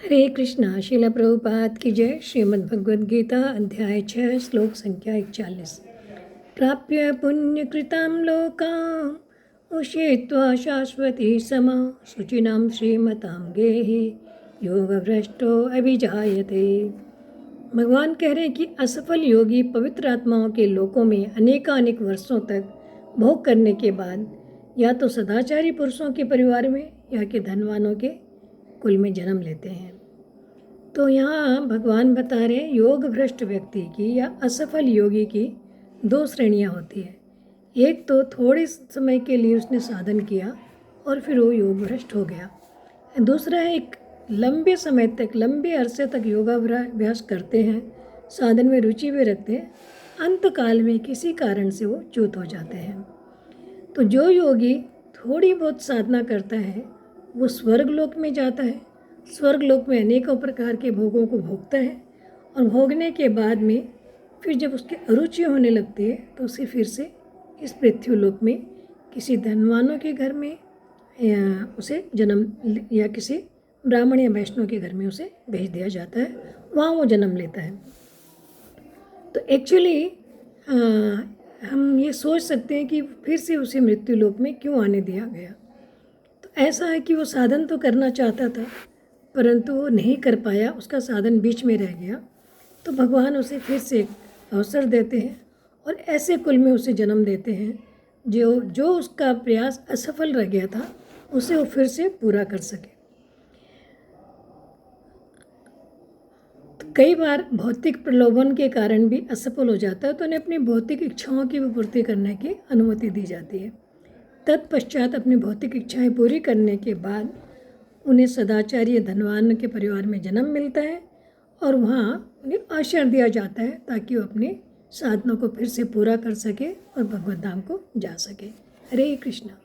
हरे कृष्णा। श्रील प्रभुपाद की जय। श्रीमद् भगवद गीता अध्याय 6 श्लोक संख्या 41। प्राप्य पुण्यकृतां लोकाम् उषित्वा शाश्वती समा शुचिनां श्रीमतां गेहि योगभ्रष्टो अभिजायते। भगवान कह रहे हैं कि असफल योगी पवित्र आत्माओं के लोकों में अनेकानेक वर्षों तक भोग करने के बाद या तो सदाचारी पुरुषों के परिवार में या कि धनवानों के कुल में जन्म लेते हैं। तो यहाँ भगवान बता रहे हैं योग भ्रष्ट व्यक्ति की या असफल योगी की दो श्रेणियाँ होती है। एक तो थोड़े समय के लिए उसने साधन किया और फिर वो योग भ्रष्ट हो गया। दूसरा है एक लंबे समय तक, लंबे अरसे तक योगाभ्यास करते हैं, साधन में रुचि भी रखते हैं, अंत काल में किसी कारण से वो च्युत हो जाते हैं। तो जो योगी थोड़ी बहुत साधना करता है वो स्वर्ग लोक में जाता है। स्वर्ग लोक में अनेकों प्रकार के भोगों को भोगता है और भोगने के बाद में फिर जब उसकी अरुचि होने लगती है तो उसे फिर से इस पृथ्वी लोक में किसी धनवानों के घर में या उसे जन्म या किसी ब्राह्मण या वैष्णव के घर में उसे भेज दिया जाता है, वहाँ वो जन्म लेता है। तो एक्चुअली हम ये सोच सकते हैं कि फिर से उसे मृत्यु लोक में क्यों आने दिया गया। तो ऐसा है कि वो साधन तो करना चाहता था परंतु वो नहीं कर पाया, उसका साधन बीच में रह गया। तो भगवान उसे फिर से एक अवसर देते हैं और ऐसे कुल में उसे जन्म देते हैं जो उसका प्रयास असफल रह गया था उसे वो फिर से पूरा कर सके। तो कई बार भौतिक प्रलोभन के कारण भी असफल हो जाता है तो उन्हें अपनी भौतिक इच्छाओं की भी पूर्ति करने की अनुमति दी जाती है। तत्पश्चात अपनी भौतिक इच्छाएं पूरी करने के बाद उन्हें सदाचारी धनवान के परिवार में जन्म मिलता है और वहाँ उन्हें आश्रय दिया जाता है ताकि वो अपने साधनों को फिर से पूरा कर सके और भगवत धाम को जा सके। हरे कृष्णा।